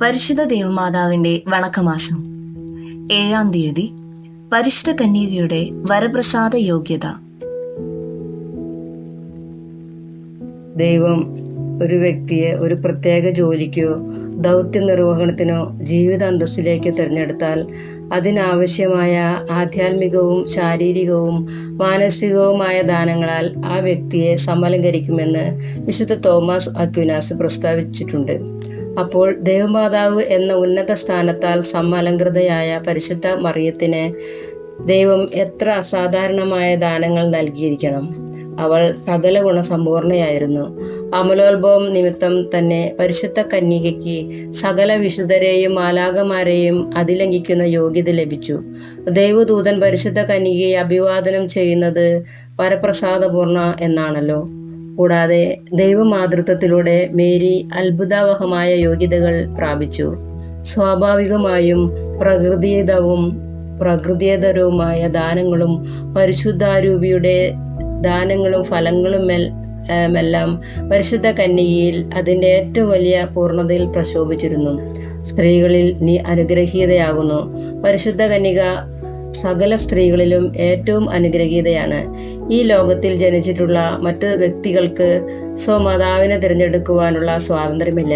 പരിശുദ്ധ ദേവമാതാവിന്റെ വണക്കമാസം 7-ാം തീയതി പരിശുദ്ധ കന്യകയുടെ വരപ്രസാദ യോഗ്യത. ദൈവം ഒരു വ്യക്തിയെ ഒരു പ്രത്യേക ജോലിക്കോ ദൗത്യ നിർവഹണത്തിനോ ജീവിത അന്തസ്സിലേക്ക് തിരഞ്ഞെടുത്താൽ അതിനാവശ്യമായ ആധ്യാത്മികവും ശാരീരികവും മാനസികവുമായ ദാനങ്ങളാൽ ആ വ്യക്തിയെ സമലങ്കരിക്കുമെന്ന് വിശുദ്ധ തോമസ് അക്വിനാസ് പ്രസ്താവിച്ചിട്ടുണ്ട്. അപ്പോൾ ദേവമാതാവ് എന്ന ഉന്നത സ്ഥാനത്താൽ സമലങ്കൃതയായ പരിശുദ്ധ മറിയത്തിന് ദൈവം എത്ര അസാധാരണമായ ദാനങ്ങൾ നൽകിയിരിക്കണം. അവൾ സകല ഗുണസമ്പൂർണയായിരുന്നു. അമലോത്ഭവം നിമിത്തം തന്നെ പരിശുദ്ധ കന്യകയ്ക്ക് സകല വിശുദ്ധരെയും മാലാഖമാരെയും അതിലംഘിക്കുന്ന യോഗ്യത ലഭിച്ചു. ദൈവദൂതൻ പരിശുദ്ധ കന്യകയെ അഭിവാദനം ചെയ്യുന്നത് വരപ്രസാദപൂർണ എന്നാണല്ലോ. കൂടാതെ ദൈവമാതൃത്വത്തിലൂടെ മേരി അത്ഭുതാവഹമായ യോഗ്യതകൾ പ്രാപിച്ചു. സ്വാഭാവികമായും പ്രകൃതിയേതരവുമായ ദാനങ്ങളും പരിശുദ്ധാരൂപിയുടെ ദാനങ്ങളും ഫലങ്ങളും എല്ലാം പരിശുദ്ധ കന്യകയിൽ അതിൻ്റെ ഏറ്റവും വലിയ പൂർണ്ണതയിൽ പ്രശോഭിച്ചിരുന്നു. സ്ത്രീകളിൽ നീ അനുഗ്രഹീതയാകുന്നു. പരിശുദ്ധ കന്യക സകല സ്ത്രീകളിലും ഏറ്റവും അനുഗ്രഹീതയാണ്. ഈ ലോകത്തിൽ ജനിച്ചിട്ടുള്ള മറ്റു വ്യക്തികൾക്ക് സ്വമാതാവിനെ തിരഞ്ഞെടുക്കുവാനുള്ള സ്വാതന്ത്ര്യമില്ല.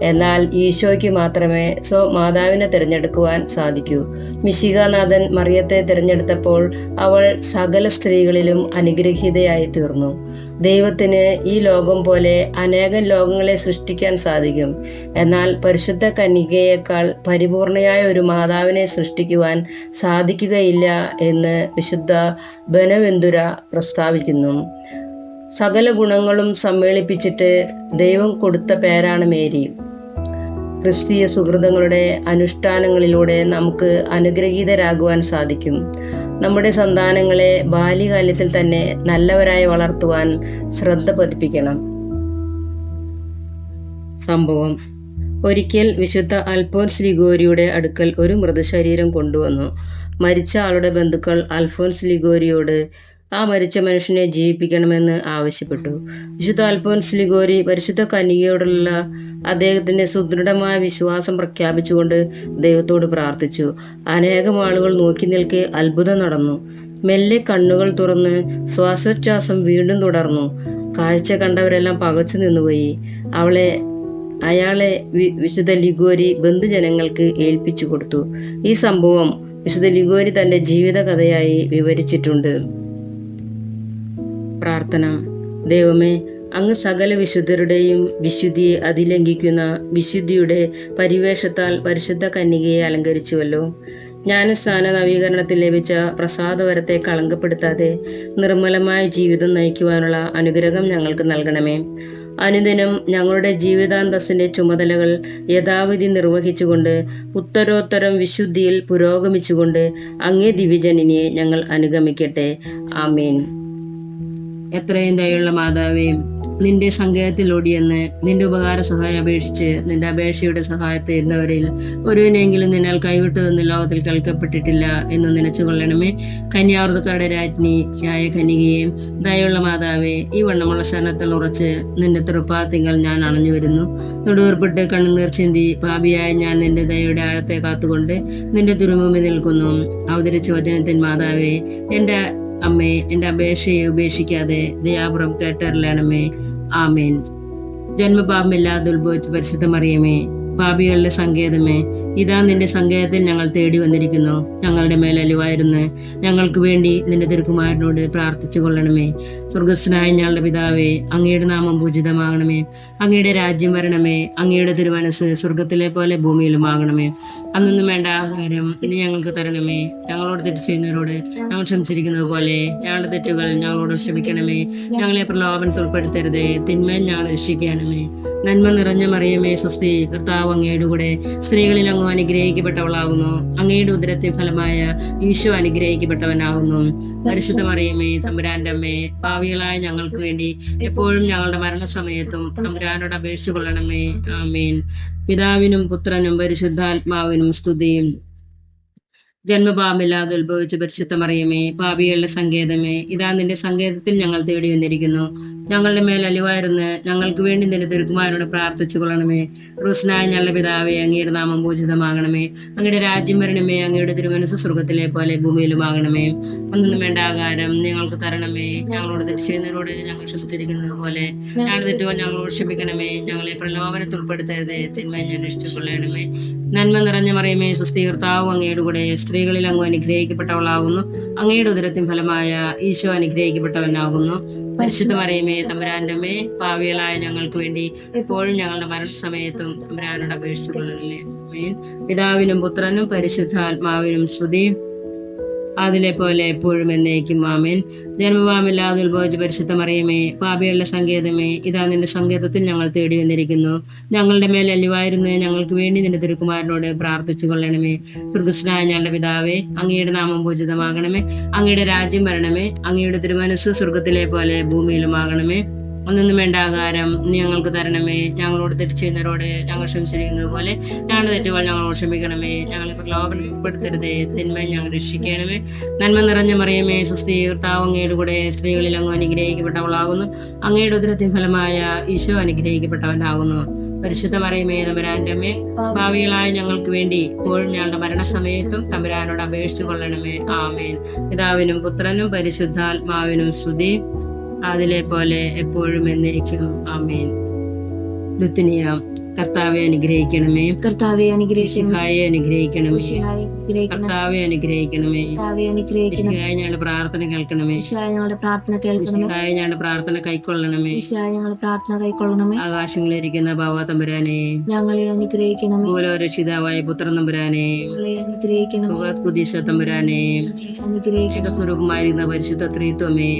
എന്നാൽ ഈശോയ്ക്ക് മാത്രമേ സ്വമാതാവിനെ തിരഞ്ഞെടുക്കുവാൻ സാധിക്കൂ. മിശിഹാനാഥൻ മറിയത്തെ തിരഞ്ഞെടുത്തപ്പോൾ അവൾ സകല സ്ത്രീകളിലും അനുഗ്രഹീതയായി തീർന്നു. ദൈവത്തിന് ഈ ലോകം പോലെ അനേകം ലോകങ്ങളെ സൃഷ്ടിക്കാൻ സാധിക്കും. എന്നാൽ പരിശുദ്ധ കന്യകയേക്കാൾ പരിപൂർണയായ ഒരു മാതാവിനെ സൃഷ്ടിക്കുവാൻ സാധിക്കുകയില്ല എന്ന് വിശുദ്ധ ബനവെന്തുര പ്രസ്താവിക്കുന്നു. സകല ഗുണങ്ങളും സമ്മേളിപ്പിച്ചിട്ട് ദൈവം കൊടുത്ത പേരാണ് മേരി. ക്രിസ്തീയ സുഹൃതങ്ങളുടെ അനുഷ്ഠാനങ്ങളിലൂടെ നമുക്ക് അനുഗ്രഹീതരാകുവാൻ സാധിക്കും. നമ്മുടെ സന്താനങ്ങളെ ബാല്യകാലത്തിൽ തന്നെ നല്ലവരായി വളർത്തുവാൻ ശ്രദ്ധ പതിപ്പിക്കണം. സംഭവം: ഒരിക്കൽ വിശുദ്ധ അൽഫോൻസ് ലിഗോരിയുടെ അടുക്കൽ ഒരു മൃതശരീരം കൊണ്ടുവന്നു. മരിച്ച ആളുടെ ബന്ധുക്കൾ അൽഫോൻസ് ലിഗോരിയോട് ആ മരിച്ച മനുഷ്യനെ ജീവിപ്പിക്കണമെന്ന് ആവശ്യപ്പെട്ടു. വിശുദ്ധ അൽഫോൻസ് ലിഗോരി പരിശുദ്ധ കന്യകയോടുള്ള അദ്ദേഹത്തിന്റെ സുദൃഢമായ വിശ്വാസം പ്രഖ്യാപിച്ചുകൊണ്ട് ദൈവത്തോട് പ്രാർത്ഥിച്ചു. അനേകം ആളുകൾ നോക്കി നിൽക്കെ അത്ഭുതം നടന്നു. മെല്ലെ കണ്ണുകൾ തുറന്ന് ശ്വാസോച്ഛ്വാസം വീണ്ടും തുടർന്നു. കാഴ്ച കണ്ടവരെല്ലാം പകച്ചു നിന്നുപോയി. അയാളെ വിശുദ്ധ ലിഗോരി ബന്ധുജനങ്ങൾക്ക് ഏൽപ്പിച്ചു കൊടുത്തു. ഈ സംഭവം വിശുദ്ധ ലിഗോരി തന്റെ ജീവിത കഥയായി വിവരിച്ചിട്ടുണ്ട്. പ്രാർത്ഥന: ദൈവമേ, അങ്ങ് സകല വിശുദ്ധരുടെയും വിശുദ്ധിയെ അതിലംഘിക്കുന്ന വിശുദ്ധിയുടെ പരിവേഷത്താൽ പരിശുദ്ധ കന്യകയെ അലങ്കരിച്ചുവല്ലോ. ജ്ഞാനസ്നാന നവീകരണത്തിൽ ലഭിച്ച പ്രസാദവരത്തെ കളങ്കപ്പെടുത്താതെ നിർമ്മലമായ ജീവിതം നയിക്കുവാനുള്ള അനുഗ്രഹം ഞങ്ങൾക്ക് നൽകണമേ. അനുദിനം ഞങ്ങളുടെ ജീവിതാന്തസ്സിന്റെ ചുമതലകൾ യഥാവിധി നിർവഹിച്ചുകൊണ്ട് ഉത്തരോത്തരം വിശുദ്ധിയിൽ പുരോഗമിച്ചുകൊണ്ട് അങ്ങേ ദിവ്യജനനിയെ ഞങ്ങൾ അനുഗമിക്കട്ടെ. ആമേൻ. എത്രയും ദയുള്ള മാതാവേ, നിന്റെ സങ്കേതത്തിലോടിയെന്ന് നിന്റെ ഉപകാര സഹായം അപേക്ഷിച്ച് നിന്റെ അപേക്ഷയുടെ സഹായത്തെ ഇരുന്നവരിൽ ഒരുവിനെങ്കിലും നിന്നാൽ കൈവിട്ടു നിന്ന് ലോകത്തിൽ കേൾക്കപ്പെട്ടിട്ടില്ല എന്ന് നനച്ചുകൊള്ളണമേ. കന്യാവൃതക്കാരുടെ രാജ്ഞിയായ കന്യകയെ, ദയുള്ള മാതാവേ, ഈ വണ്ണമുള്ള ശരണത്തിൽ ഉറച്ച് നിന്റെ തൃപ്പാത്തിങ്ങൾ ഞാൻ അണഞ്ഞു വരുന്നു. നെടുവേർപ്പെട്ട് കണ്ണുനീർ ചിന്തി പാപിയായ ഞാൻ നിന്റെ ദയയുടെ ആഴത്തെ കാത്തുകൊണ്ട് നിന്റെ തിരുമുമ്പിൽ നിൽക്കുന്നു. അവതരിച്ച വചനത്തിൻ മാതാവേ, എൻ്റെ അമ്മേ, എന്റെ അപേക്ഷയെ ഉപേക്ഷിക്കാതെ ദയാപുറം കേട്ടറിയണമേ. ആമേൻ. ജന്മപാപമില്ലാതെ ഉത്ഭവിച്ച പരിശുദ്ധ മറിയമേ, പാപികളുടെ സങ്കേതമേ, ഇതാ നിന്റെ സങ്കേതത്തിൽ ഞങ്ങൾ തേടി വന്നിരിക്കുന്നു. ഞങ്ങളുടെ മേൽ അലിവായിരുന്നു ഞങ്ങൾക്ക് വേണ്ടി നിന്റെ തിരുക്കുമാരനോട് പ്രാർത്ഥിച്ചു കൊള്ളണമേ. സ്വർഗസ്ഥനായ ഞങ്ങളുടെ പിതാവേ, അങ്ങയുടെ നാമം പൂജിതമാകണമേ. അങ്ങയുടെ രാജ്യം വരണമേ. അങ്ങയുടെ തിരുമനസ് സ്വർഗത്തിലെ പോലെ ഭൂമിയിലും ആകണമേ. അന്നൊന്നും വേണ്ട ആഹാരം ഇനി ഞങ്ങൾക്ക് തരണമേ. ഞങ്ങളോട് തെറ്റ് ചെയ്യുന്നവരോട് ഞങ്ങൾ ക്ഷമിച്ചിരിക്കുന്നത് പോലെ ഞങ്ങളുടെ തെറ്റുകൾ ഞങ്ങളോട് ക്ഷമിക്കണമേ. ഞങ്ങളെ പ്രലോഭനത്തിൽ ഉൾപ്പെടുത്തരുതേ, തിന്മയിൽ ഞങ്ങൾ രക്ഷിക്കണമേ. നന്മ നിറഞ്ഞ മറിയമേ, സ്വസ്തി, കർത്താവ് അങ്ങയുടെ കൂടെ സ്ത്രീകളിൽ അങ്ങ് അനുഗ്രഹിക്കപ്പെട്ടവളാകുന്നു. അങ്ങയുടെ ഉദരത്തിൻ ഫലമായ ഈശോ അനുഗ്രഹിക്കപ്പെട്ടവനാകുന്നു. പരിശുദ്ധ മറിയമേ, തമ്പുരാന്റെ അമ്മേ, പാവികളായ ഞങ്ങൾക്ക് വേണ്ടി എപ്പോഴും ഞങ്ങളുടെ മരണസമയത്തും തമ്പുരാനോട് അപേക്ഷിച്ചു കൊള്ളണമേ. ആമേൻ. പിതാവിനും പുത്രനും പരിശുദ്ധാത്മാവിനും സ്തുതിയും. ജന്മപാപമില്ലാതെ ഉത്ഭവിച്ച പരിശുദ്ധ മറിയമേ, പാപികളുടെ സങ്കേതമേ, ഇതാ നിന്റെ സങ്കേതത്തിൽ ഞങ്ങൾ തേടി വന്നിരിക്കുന്നു. ഞങ്ങളുടെ മേൽ അലിവായിരുന്ന് ഞങ്ങൾക്ക് വേണ്ടി നിന്റെ തിരുക്കുമാരനോട് പ്രാർത്ഥിച്ചു കൊള്ളണമേ. ക്രൂശനായ ഞങ്ങളുടെ പിതാവേ, അങ്ങയുടെ നാമം പൂജിതമാകണമേ. അങ്ങയുടെ രാജ്യം വരണമേ. അങ്ങയുടെ തിരുമനസ്സ് സ്വർഗ്ഗത്തിലെ പോലെ ഭൂമിയിലുമാകണമേ. ഒന്നും വേണ്ട ആഹാരം ഞങ്ങൾക്ക് തരണമേ. ഞങ്ങളോട് തെറ്റ് ചെയ്യുന്നവരോട് ഞങ്ങൾ ക്ഷമിച്ചിരിക്കുന്നത് പോലെ ഞങ്ങളുടെ തെറ്റുകൾ ഞങ്ങളോട് ക്ഷമിക്കണമേ. ഞങ്ങളെ പ്രലോഭനത്തിൽ ഉൾപ്പെടുത്തരുതേ, തിന്മയെ ഞാൻ രക്ഷിച്ചുകൊള്ളണമേ. നന്മ നിറഞ്ഞ മറിയമേ, സ്വസ്തി, കർത്താവ് അങ്ങയുടെ കൂടെ, സ്ത്രീകളിൽ അങ്ങ് അനുഗ്രഹിക്കപ്പെട്ടവളാകുന്നു. അങ്ങയുടെ ഉദരത്തിൻ ഫലമായ ഈശോ അനുഗ്രഹിക്കപ്പെട്ടവനാകുന്നു. പരിശുദ്ധ മറിയമേ, തമ്പുരാന്റെ അമ്മേ, പാപികളായ ഞങ്ങൾക്ക് വേണ്ടി എപ്പോഴും ഞങ്ങളുടെ മരണസമയത്തും തമ്പുരാനോട് അപേക്ഷിച്ചുകൊള്ളണമേ. ആമേൻ. പിതാവിനും പുത്രനും പരിശുദ്ധാത്മാവിനും സ്തുതി, അതിലെ പോലെ എപ്പോഴും എന്നേക്കും. ആമേൻ. ജന്മപാപമില്ലാതെ ഉത്ഭവിച്ച പരിശുദ്ധ മറിയമേ, പാപികളുടെ സങ്കേതമേ, ഇതാ നിന്റെ സങ്കേതത്തിൽ ഞങ്ങൾ തേടി വന്നിരിക്കുന്നു. ഞങ്ങളുടെ മേൽ അലിവായിരുന്ന് ഞങ്ങൾക്ക് വേണ്ടി നിന്റെ തിരുക്കുമാരനോട് പ്രാർത്ഥിച്ചു കൊള്ളണമേ. സ്വർഗ്ഗസ്ഥനായ ഞങ്ങളുടെ പിതാവേ, അങ്ങയുടെ നാമം പൂജിതമാകണമേ. അങ്ങയുടെ രാജ്യം വരണമേ. അങ്ങയുടെ തിരുമനസ്സ് സ്വർഗ്ഗത്തിലെ പോലെ ഭൂമിയിലുമാകണമേ. ഒന്നും വേണ്ട ആഹാരം ഞങ്ങൾക്ക് തരണമേ. ഞങ്ങളോട് തെറ്റ് ചെയ്യുന്നവരോട് ഞങ്ങൾ ക്ഷമിച്ചിരിക്കുന്നത് പോലെ ഞങ്ങളുടെ തെറ്റുകൾ ഞങ്ങളോട് ക്ഷമിക്കണമേ. ഞങ്ങളെ പ്രലോഭനത്തിൽ ഉൾപ്പെടുത്തരുതേ, തിന്മയെ ഞങ്ങൾ രക്ഷിക്കണമേ. നന്മ നിറഞ്ഞ മറിയമേ, സ്വസ്തി, കർത്താവ് അങ്ങയുടെ കൂടെ, സ്ത്രീകളിൽ അങ്ങ് അനുഗ്രഹിക്കപ്പെട്ടവളാകുന്നു. അങ്ങയുടെ ഉദരത്തിൻ ഫലമായ ഈശോ അനുഗ്രഹിക്കപ്പെട്ടവനാകുന്നു. പരിശുദ്ധ മറിയമേ, തമ്പുരാന്റെ അമ്മേ, ഭാവികളായ ഞങ്ങൾക്ക് വേണ്ടി ഇപ്പോഴും ഞങ്ങളുടെ മരണസമയത്തും തമ്പുരാനോട് അപേക്ഷിച്ചു കൊള്ളണമേ. ആമേൻ. പിതാവിനും പുത്രനും പരിശുദ്ധാത്മാവിനും സ്തുതി, അതിലെ പോലെ എപ്പോഴും എന്നേക്കും. ആമേൻ. ലുത്തിനിയ. കർത്താവെ അനുഗ്രഹിക്കണമേ. കർത്താവെ അനുഗ്രഹിക്കണമേ. അനുഗ്രഹിക്കണമേ. കർത്താവെ അനുഗ്രഹിക്കണമേ. അനുഗ്രഹിക്കണമേ. ഞങ്ങളുടെ പ്രാർത്ഥന കേൾക്കണമേ. ഞങ്ങളുടെ പ്രാർത്ഥന കേൾക്കണമേ. ഞങ്ങളുടെ പ്രാർത്ഥന കൈക്കൊള്ളണമേ. ഞങ്ങളുടെ പ്രാർത്ഥന കൈക്കൊള്ളണമേ. ആകാശങ്ങളിലിരിക്കുന്ന ബാവ തമ്പുരാനെ, ഞങ്ങളെ അനുഗ്രഹിക്കണമേ. രക്ഷിതാവായ പുത്രൻ തമ്പുരാനെ, ഞങ്ങളെ അനുഗ്രഹിക്കണമേ. കുദീശ തമ്പുരാനെ, അനുഗ്രഹിക്കണമേ. സ്വരൂപമായിരുന്ന പരിശുദ്ധ ത്രിത്വമേ,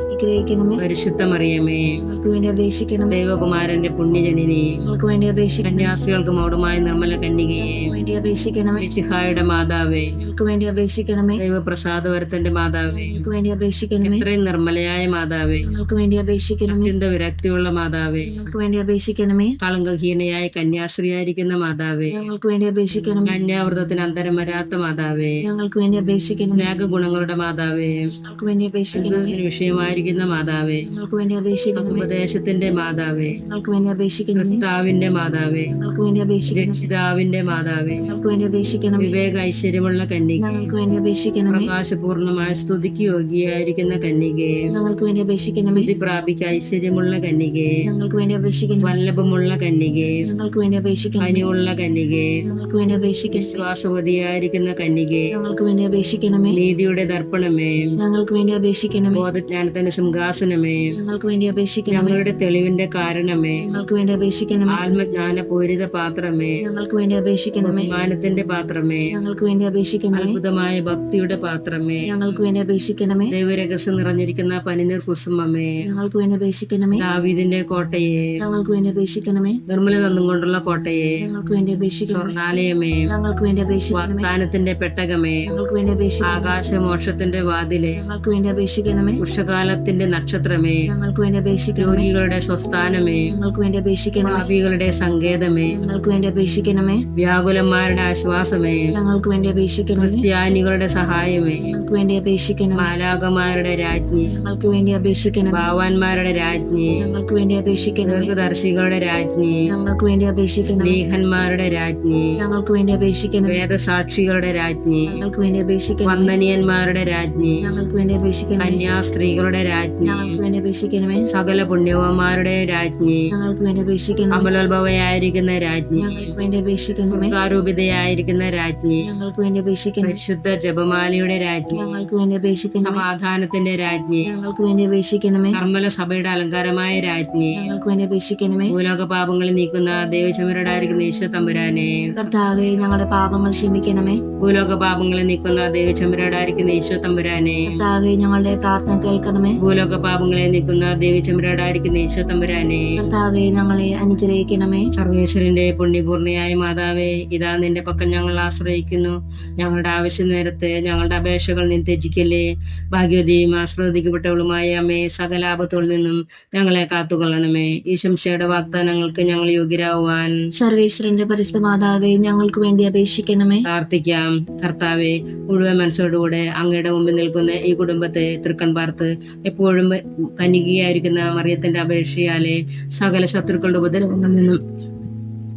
അനുഗ്രഹിക്കണമേ. പരിശുദ്ധ മറിയമേ, ഞങ്ങൾക്ക് വേണ്ടി അപേക്ഷിക്കണമേ. ദൈവകുമാരന്റെ പുണ്യജനനി, ഞങ്ങൾക്ക് വേണ്ടി അപേക്ഷിക്കണമേ. കന്യാസികൾക്ക് മൗഢമായ നിർമ്മല കന്യകയെ, വേണ്ടി അപേക്ഷിക്കണമേ. മിശിഹായുടെ മാതാവേ, ഞങ്ങൾക്ക് വേണ്ടി അപേക്ഷിക്കണമേ. ദൈവപ്രസാദവരത്തിന്റെ മാതാവേ, ഞങ്ങൾക്ക് വേണ്ടി അപേക്ഷിക്കണമേ. ഇത്രയും നിർമ്മലയായ മാതാവേ, ഞങ്ങൾക്ക് വേണ്ടി അപേക്ഷിക്കണമേ. അത്യന്ത വിരക്തിയുള്ള മാതാവേ, ഞങ്ങൾക്ക് വേണ്ടി അപേക്ഷിക്കണമേ. കളങ്കഹീനയായ കന്യാസ്ത്രീയായിരിക്കുന്ന മാതാവേ, ഞങ്ങൾക്ക് വേണ്ടി അപേക്ഷിക്കണമേ. കന്യാവ്രതത്തിന് അന്തരം വരാത്ത മാതാവേ, ഞങ്ങൾക്ക് വേണ്ടി അപേക്ഷിക്കണമേ. ഗുണങ്ങളുടെ മാതാവേ, ഞങ്ങൾക്ക് വേണ്ടി അപേക്ഷിക്കണമേ. വിഷയമായിരിക്കുന്ന മാതാവേ, ഞങ്ങൾക്ക് വേണ്ടി അപേക്ഷിക്കണമേ. ഉപദേശത്തിന്റെ മാതാവേ, ഞങ്ങൾക്ക് വേണ്ടി അപേക്ഷിക്കണമേ. കർത്താവിന്റെ മാതാവേ, ഞങ്ങൾക്ക് വേണ്ടി അപേക്ഷിക്കണമേ. രക്ഷിതാവിന്റെ മാതാവേ, ഞങ്ങൾക്ക് വേണ്ടി അപേക്ഷിക്കണമേ. വിവേക ഐശ്വര്യമുള്ള കന്യക, ഞങ്ങൾക്ക് വേണ്ടി അപേക്ഷിക്കണമേ. പ്രകാശപൂർണമായ സ്തുതിക്ക് യോഗ്യയായിരിക്കുന്ന കന്യകയെ, ഞങ്ങൾക്ക് വേണ്ടി അപേക്ഷിക്കണമേ. സ്തുതി പ്രാപിക്ക ഐശ്വര്യമുള്ള കന്യകയെ, ഞങ്ങൾക്ക് വേണ്ടി അപേക്ഷിക്കണമേ. വല്ലഭമുള്ള കന്യകയെ, ഞങ്ങൾക്ക് വേണ്ടി അപേക്ഷിക്കണമേ. കനിയുള്ള കന്യകയെ, ഞങ്ങൾക്ക് വേണ്ടി അപേക്ഷിക്കണമേ. വിശ്വാസവതിയായിരിക്കുന്ന കന്യകയെ, ഞങ്ങൾക്ക് വേണ്ടി അപേക്ഷിക്കണമേ. നീതിയുടെ ദർപ്പണമേ, ഞങ്ങൾക്ക് വേണ്ടി അപേക്ഷിക്കണമേ. ബോധജ്ഞാനത്തിന്റെ സിംഹാസനമേ, ഞങ്ങൾക്ക് വേണ്ടി അപേക്ഷിക്കണമേ. ഞങ്ങളുടെ തെളിവിന്റെ കാരണമേ, ഞങ്ങൾക്ക് വേണ്ടി അപേക്ഷിക്കണമേ. ആത്മജ്ഞാന പൂരിത പാത്രമേ, ഞങ്ങൾക്ക് വേണ്ടി അപേക്ഷിക്കണമേ. ബഹുമാനത്തിന്റെ പാത്രമേ, ഞങ്ങൾക്ക് വേണ്ടി അപേക്ഷിക്കണമേ. അത്ഭുതമായ ഭക്തിയുടെ പാത്രമേ, ഞങ്ങൾക്ക് വേണ്ടി അപേക്ഷിക്കണമേ. ദൈവരഹസ്യം നിറഞ്ഞിരിക്കുന്ന പനിനീർ കുസുമമേ, ഞങ്ങൾക്ക് വേണ്ടി അപേക്ഷിക്കണമേ. ദാവീദിന്റെ കോട്ടയെ, ഞങ്ങൾക്ക് വേണ്ടി അപേക്ഷിക്കണമേ. നിർമ്മല നന്ദം കൊണ്ടുള്ള കോട്ടയെ, ഞങ്ങൾക്ക് വേണ്ടി അപേക്ഷിക്കണമേ. സ്വർണാലയമേ, ഞങ്ങൾക്ക് വേണ്ടി അപേക്ഷിക്കണമേ. വാഗ്ദാനത്തിന്റെ പെട്ടകമേ, ഞങ്ങൾക്ക് വേണ്ടി അപേക്ഷിക്കണമേ. ആകാശമോക്ഷത്തിന്റെ വാതിലെ, ഞങ്ങൾക്ക് വേണ്ടി അപേക്ഷിക്കണമേ. ഉഷകാലത്തിന്റെ നക്ഷത്രമേ, ഞങ്ങൾക്ക് വേണ്ടി അപേക്ഷിക്കണമേ. രോഗികളുടെ സ്വസ്ഥാനമേ, ഞങ്ങൾക്ക് വേണ്ടി അപേക്ഷിക്കണമേ. പാപികളുടെ സങ്കേതമേ, ഞങ്ങൾക്ക് വേണ്ടി അപേക്ഷിക്കണമേ. വ്യാകുലന്മാരുടെ ആശ്വാസമേ, ഞങ്ങൾക്ക് വേണ്ടി അപേക്ഷിക്കണമേ. ക്രിസ്ത്യാനികളുടെ സഹായമേ, ഞങ്ങൾക്ക് വേണ്ടി അപേക്ഷിക്കണമേ. മാലാകമാരുടെ രാജ്ഞി, ഞങ്ങൾക്ക് വേണ്ടി അപേക്ഷിക്കണമേ. ഭാവാന്മാരുടെ രാജ്ഞി, ഞങ്ങൾക്ക് വേണ്ടി അപേക്ഷിക്കണമേ. ദീർഘദർശികളുടെ രാജ്ഞി, ഞങ്ങൾക്ക് വേണ്ടി അപേക്ഷിക്കണമേ. സ്ത്രീഹന്മാരുടെ രാജ്ഞി, ഞങ്ങൾക്ക് വേണ്ടി അപേക്ഷിക്കണമേ. വേദസാക്ഷികളുടെ രാജ്ഞി, ഞങ്ങൾക്ക് വേണ്ടി അപേക്ഷിക്കണമേ. വന്ദനീയന്മാരുടെ രാജ്ഞി, ഞങ്ങൾക്ക് വേണ്ടി അപേക്ഷിക്കണമേ. കന്യാസ്ത്രീകളുടെ രാജ്ഞി, ഞങ്ങൾക്ക് വേണ്ടി അപേക്ഷിക്കണമേ. സകല പുണ്യവന്മാരുടെ രാജ്ഞി, ഞങ്ങൾക്ക് വേണ്ടി അപേക്ഷിക്കണമേ. അമലോത്ഭവയായിരിക്കുന്ന രാജ്ഞി, ഞങ്ങൾക്ക് വേണ്ടി അപേക്ഷിക്കണമേ. സാരൂപിതയായിരിക്കുന്ന രാജ്ഞി, ഞങ്ങൾക്ക് വേണ്ടി അപേക്ഷിക്കണമേ. പരിശുദ്ധ ജപമാലയുടെ രാജ്ഞി, ഞങ്ങൾക്ക് വേണ്ടി അപേക്ഷിക്കണമേ. സമാധാനത്തിന്റെ രാജ്ഞി, ഞങ്ങൾക്ക് വേണ്ടി അപേക്ഷിക്കണമേ. കർമ്മല സഭയുടെ അലങ്കാരമായ രാജ്ഞി, ഞങ്ങൾക്ക് വേണ്ടി അപേക്ഷിക്കണമേ. ഭൂലോക പാപങ്ങളിൽ നീക്കുന്ന ദൈവചമരടായിരിക്കുന്ന ഈശോ തമ്പുരാനെ, കർത്താവേ, ഞങ്ങളുടെ പാപങ്ങൾ ക്ഷമിക്കണമേ. ഭൂലോക പാപങ്ങളിൽ നീക്കുന്ന ദൈവചമരടായിരിക്കുന്ന ഈശോ തമ്പുരാനെ, കർത്താവേ, ഞങ്ങളുടെ പ്രാർത്ഥന കേൾക്കണമേ. ഭൂലോക പാപങ്ങളെ നീക്കുന്ന ദൈവചമരടായിരിക്കുന്ന ഈശോ തമ്പുരാനെ, കർത്താവേ, ഞങ്ങളെ അനുഗ്രഹിക്കണമേ. സർവേശ്വരന്റെ പുണ്യപൂർണിയായ മാതാവേ, ഇതാ നിന്റെ പക്കൽ ഞങ്ങൾ ആശ്രയിക്കുന്നു. ഞങ്ങളുടെ ആവശ്യ നേരത്ത് ഞങ്ങളുടെ അപേക്ഷകൾ നീ ത്യജിക്കല്ലേ. ഭാഗ്യവതിയും ആശ്രവദിക്കപ്പെട്ടവളുമായ അമ്മേ, സകല ആപത്തുകളിൽ നിന്നും ഞങ്ങളെ കാത്തുകൊള്ളണമേ. ഈ ശംശയുടെ വാഗ്ദാനങ്ങൾക്ക് ഞങ്ങൾ യോഗ്യരാകുവാൻ സർവേശ്വരന്റെ പരിശുദ്ധ മാതാവേ, ഞങ്ങൾക്ക് വേണ്ടി അപേക്ഷിക്കണമേ. പ്രാർത്ഥിക്കാം. കർത്താവെ, മുഴുവൻ മനസ്സോടുകൂടെ അങ്ങയുടെ മുമ്പിൽ നിൽക്കുന്ന ഈ കുടുംബത്തെ തൃക്കൺ പാർത്ത് എപ്പോഴും കന്യകയായിരിക്കുന്ന മറിയത്തിന്റെ അപേക്ഷയാലെ സകല ശത്രുക്കളുടെ ഉപദ്രവങ്ങളിൽ നിന്നും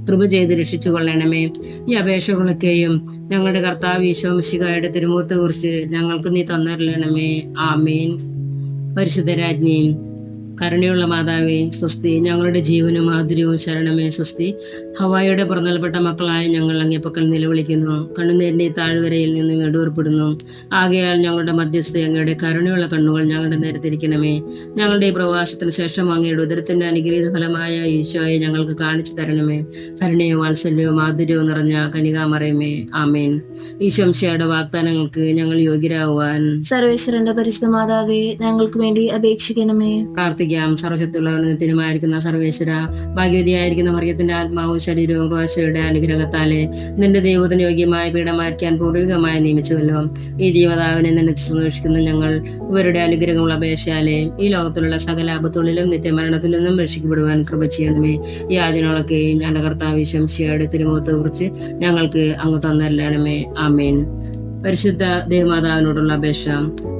കൃപ ചെയ്ത് രക്ഷിച്ചു കൊള്ളണമേ. ഈ അപേക്ഷകളൊക്കെയും ഞങ്ങളുടെ കർത്താവ് ഈശോ മിശിഹായുടെ തിരുമുഖത്തെ കുറിച്ച് ഞങ്ങൾക്ക് നീ തന്നറിയണമേ. ആമേൻ. പരിശുദ്ധരാജ്ഞി, കരുണയുള്ള മാതാവേ സ്വസ്തി. ഞങ്ങളുടെ ജീവനും മാധുര്യവും ശരണമേ സ്വസ്തി. ഹവായുടെ പുറന്തള്ളപ്പെട്ട മക്കളായ ഞങ്ങൾ അങ്ങേപ്പക്കൽ നിലവിളിക്കുന്നു. കണ്ണുനീരിന്റെ താഴ്വരയിൽ നിന്ന് വേടൂർപ്പെടുന്നു. ആകയാൽ ഞങ്ങളുടെ മധ്യസ്ഥ അങ്ങയുടെ കരുണയുള്ള കണ്ണുകൾ ഞങ്ങളുടെ നേരെ തിരിക്കണമേ. ഞങ്ങളുടെ ഈ പ്രവാസത്തിന് ശേഷം അങ്ങയുടെ ഉദരത്തിന്റെ അനുഗ്രഹീത ഫലമായ ഈശോയെ ഞങ്ങൾക്ക് കാണിച്ചു തരണമേ. കരുണയോ വാത്സല്യവും മാധുര്യവും നിറഞ്ഞ കനികാമറിയമേ. ആമേൻ. ഈശോംശയുടെ വാഗ്ദാനങ്ങൾക്ക് ഞങ്ങൾ യോഗ്യരാകുവാൻ സർവേശ്വരന്റെ പരിശുദ്ധ മാതാവേ, ഞങ്ങൾക്ക് വേണ്ടി അപേക്ഷിക്കണമേ. പ്രാർത്ഥിക്കാം. സർവശക്തിയുള്ളവനത്തിനുമായിരിക്കുന്ന സർവേശ്വര, ഭാഗ്യവതിയായിരിക്കുന്ന മറിയത്തിന്റെ ആത്മാവും ശരീരവും ക്രോശയുടെ അനുഗ്രഹത്താലെ നിന്റെ ദൈവത്തിന് യോഗ്യമായ പീഠമാക്കാൻ പൂർവികമായി നിയമിച്ചുവല്ലോ. ഈ ജീവതാവിനെ നിന്നെ സന്തോഷിക്കുന്ന ഞങ്ങൾ ഇവരുടെ അനുഗ്രഹമുള്ള അപേക്ഷയാലെ ഈ ലോകത്തിലുള്ള സകല ആപത്തുകളിലും നിത്യമരണത്തിൽ നിന്നും രക്ഷിക്കപ്പെടുവാൻ കൃപ ചെയ്യണമേ. ഈ യാചനകളൊക്കെയും ഞങ്ങളുടെ കർത്താവ് ശംശിയുടെ തിരുമുഖത്തെ കുറിച്ച് ഞങ്ങൾക്ക് അങ്ങ് തന്നരണമേ. ആമേൻ. പരിശുദ്ധ ദേവമാതാവിനോടുള്ള അപേക്ഷ.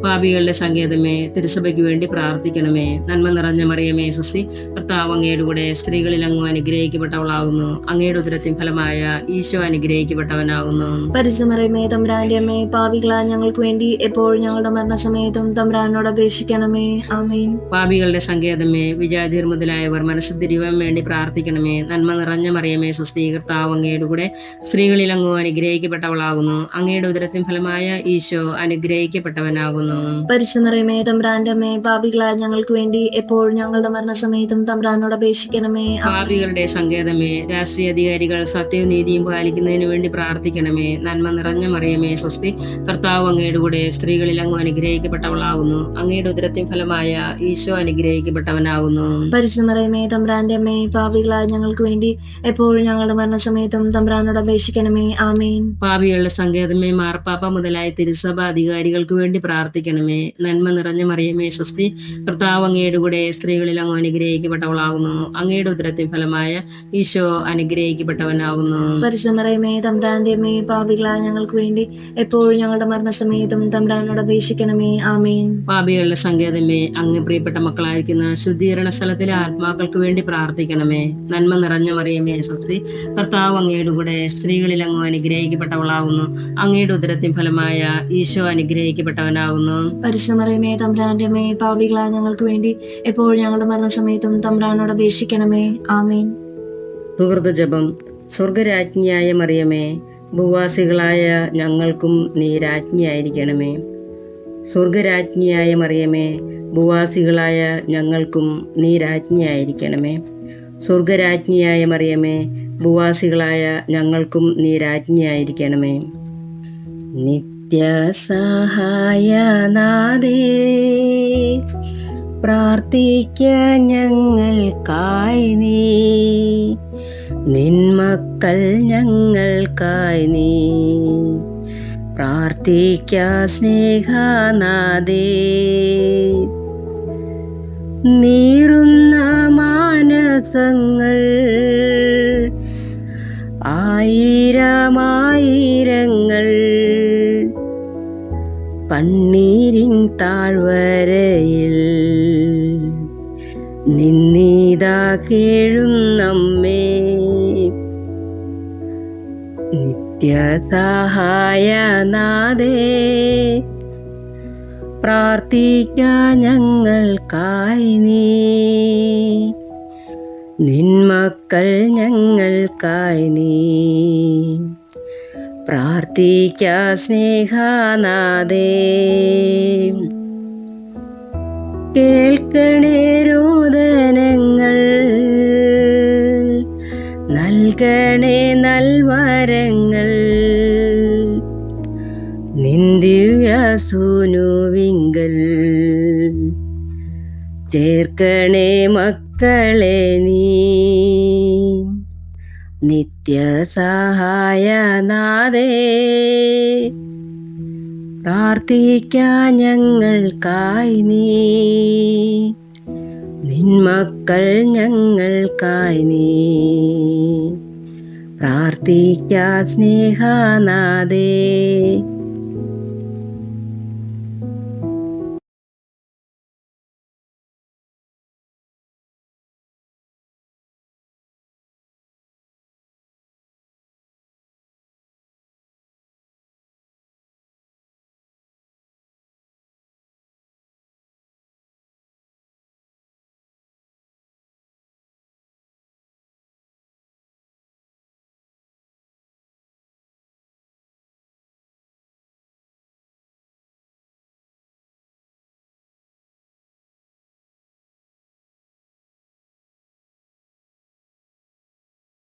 പാപികളുടെ സങ്കേതമേ, തിരുസഭയ്ക്ക് വേണ്ടി പ്രാർത്ഥിക്കണമേ. നന്മ നിറഞ്ഞ മറിയമേ സ്വസ്തി. കർത്താവ് അങ്ങയുടെ കൂടെ സ്ത്രീകളിൽ അങ്ങ് അനുഗ്രഹിക്കപ്പെട്ടവളാകുന്നു. അങ്ങയുടെ ഉദരത്തിൻ ഫലമായ ഈശോ അനുഗ്രഹിക്കപ്പെട്ടവനാകുന്നു. പരിശുദ്ധ മറിയമേ, തമ്പുരാന്റെ അമ്മേ, പാപികളായ ഞങ്ങൾക്ക് വേണ്ടി എപ്പോഴും ഞങ്ങളുടെ മരണസമയത്തും തമ്പുരാനോട് അപേക്ഷിക്കണമേ. ആമേൻ. പാപികളുടെ സങ്കേതമേ, വിജാതിർ മുതലായവർ മനസ്സ് തിരിവാൻ വേണ്ടി പ്രാർത്ഥിക്കണമേ. നന്മ നിറഞ്ഞ മറിയമേ സ്വസ്തി. കർത്താവ് അങ്ങയുടെ കൂടെ സ്ത്രീകളിൽ അങ്ങ് അനുഗ്രഹിക്കപ്പെട്ടവളാകുന്നു. അങ്ങയുടെ ഉദരത്തിൻ ഫലമായ ഈശോ അനുഗ്രഹിക്കപ്പെട്ടവനാകുന്നു. പരിശുദ്ധ മറിയമേ, തമ്പുരാന്റെ അമ്മേ, പാപികളായ ഞങ്ങൾക്ക് വേണ്ടി എപ്പോഴും ഞങ്ങളുടെ മരണസമയത്തും തമ്പുരാനോട് അപേക്ഷിക്കണമേ. പാപികളുടെ സങ്കേതമേ, രാഷ്ട്രീയ അധികാരികൾ സത്യവും നീതിയും പാലിക്കുന്നതിന് വേണ്ടി പ്രാർത്ഥിക്കണമേ. നന്മ നിറഞ്ഞ മറിയമേ സ്വസ്തി. കർത്താവ് അങ്ങയുടെ കൂടെ സ്ത്രീകളിൽ അങ്ങ് അനുഗ്രഹിക്കപ്പെട്ടവളാകുന്നു. അങ്ങയുടെ ഉദരത്തിൻ ഫലമായ ഈശോ അനുഗ്രഹിക്കപ്പെട്ടവനാകുന്നു. പരിശുദ്ധ മറിയമേ, തമ്പുരാന്റെ അമ്മേ, പാപികളായ ഞങ്ങൾക്ക് വേണ്ടി എപ്പോഴും ഞങ്ങളുടെ മരണസമയത്തും തമ്പുരാനോട് അപേക്ഷിക്കണമേ. ആമേൻ. പാപികളുടെ സങ്കേതമേ, മാർപ്പാപ്പ മുതലായ തിരുസഭ അധികാരികൾക്ക് വേണ്ടി പ്രാർത്ഥിക്കണമേ. നന്മ നിറഞ്ഞ മറിയമേ സ്വസ്തി. കർത്താവ് അങ്ങയുടെ കൂടെ സ്ത്രീകളിൽ അങ്ങ് അനുഗ്രഹിക്കപ്പെട്ടവളാകുന്നു. അങ്ങയുടെ ഉദരത്തിൻ ഫലമായ ഈശോ അനുഗ്രഹിക്കപ്പെട്ടവനാകുന്നു. പരിശുദ്ധ മറിയമേ, തമ്പുരാന്റെ അമ്മേ, പാപികളായ ഞങ്ങൾക്ക് വേണ്ടി എപ്പോഴും ഞങ്ങളുടെ മരണസമയത്തും തമ്പുരാനോട് അപേക്ഷിക്കണമേ. ആമേൻ. പാപികളുടെ സങ്കേതമേ, അങ്ങ് പ്രിയപ്പെട്ട മക്കളായിരിക്കുന്ന ശുദ്ധീകരണ സ്ഥലത്തിലെ ആത്മാക്കൾക്ക് വേണ്ടി പ്രാർത്ഥിക്കണമേ. നന്മ നിറഞ്ഞ മറിയമേ സ്വസ്തി. കർത്താവ് അങ്ങയുടെ കൂടെ സ്ത്രീകളിൽ അങ്ങ് അനുഗ്രഹിക്കപ്പെട്ടവളാകുന്നു. അങ്ങയുടെ ഉദരത്തിൻ ഫലമായ ഈശോ അനുഗ്രഹിക്കപ്പെട്ടവനാകുന്നു. പരിശുദ്ധ മറിയമേ, തമ്പുരാന്റെ അമ്മേ, പാപികളായ ഞങ്ങൾക്ക് വേണ്ടി എപ്പോഴും ഞങ്ങളുടെ മരണസമയത്തും തമ്പുരാനോട് അപേക്ഷിക്കണമേ. ആമേൻ. സുഹൃത ജപം. സ്വർഗരാജ്ഞിയായ മറിയമേ, ഭൂവാസികളായ ഞങ്ങൾക്കും നീ രാജ്ഞിയായിരിക്കണമേ. സ്വർഗരാജ്ഞിയായ മറിയമേ, ഭൂവാസികളായ ഞങ്ങൾക്കും നീ രാജ്ഞിയായിരിക്കണമേ. സ്വർഗരാജ്ഞിയായ മറിയമേ, ഭൂവാസികളായ ഞങ്ങൾക്കും നീ രാജ്ഞിയായിരിക്കണമേ. നിത്യസഹായനാഥേ, പ്രാർത്ഥിക്ക ഞങ്ങൾക്കായി നീ. നിന്മക്കൾ ഞങ്ങൾക്കായി നീ പ്രാർത്ഥിക്ക സ്നേഹനാഥേ. നീറുന്ന മാനസങ്ങൾ ആയിരമായിരങ്ങൾ കണ്ണീരിൻ താഴ്വരയിൽ നിന്നിതാ കേഴുന്നമ്മേ. നിത്യസഹായനാഥേ, പ്രാർത്ഥിക്ക ഞങ്ങൾക്കായി നീ. നിന്മക്കൾ ഞങ്ങൾക്കായി നീ പ്രാർത്ഥിക്ക സ്നേഹനാഥേ. കേൾക്കണേ രോദനങ്ങൾ, നൽകണേ നൽവരങ്ങൾ. നിന്ദിവ്യസൂനുവിങ്കൽ ചേർക്കണേ മക്കളെ നീ. നിത്യസഹായനാഥേ, പ്രാർത്ഥിക്കാൻ ഞങ്ങൾക്കായി നീ, നിൻമക്കൾ ഞങ്ങൾക്കായി നീ, പ്രാർത്ഥിക്കാൻ സ്നേഹനാഥേ.